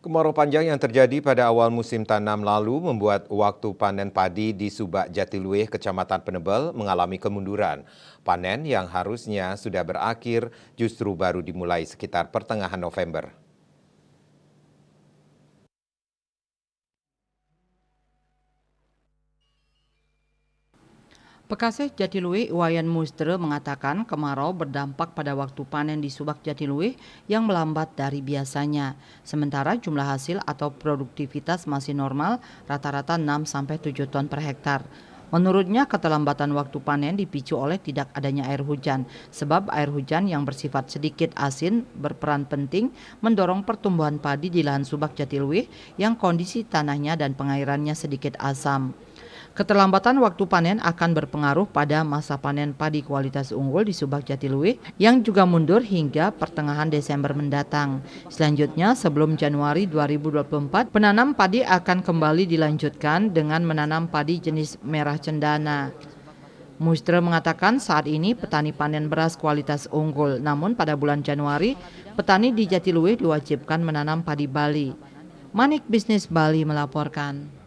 Kemarau panjang yang terjadi pada awal musim tanam lalu membuat waktu panen padi di Subak Jatiluwih, Kecamatan Penebel mengalami kemunduran. Panen yang harusnya sudah berakhir justru baru dimulai sekitar pertengahan November. Pekaseh Jatiluwih Iwayan Mustre mengatakan kemarau berdampak pada waktu panen di Subak Jatiluwih yang melambat dari biasanya. Sementara jumlah hasil atau produktivitas masih normal, rata-rata 6-7 ton per hektar. Menurutnya keterlambatan waktu panen dipicu oleh tidak adanya air hujan, sebab air hujan yang bersifat sedikit asin berperan penting mendorong pertumbuhan padi di lahan Subak Jatiluwih yang kondisi tanahnya dan pengairannya sedikit asam. Keterlambatan waktu panen akan berpengaruh pada masa panen padi kualitas unggul di Subak Jatiluwih yang juga mundur hingga pertengahan Desember mendatang. Selanjutnya, sebelum Januari 2024, penanam padi akan kembali dilanjutkan dengan menanam padi jenis merah cendana. Mustre mengatakan saat ini petani panen beras kualitas unggul, namun pada bulan Januari, petani di Jatiluwih diwajibkan menanam padi Bali. Manik Bisnis Bali melaporkan.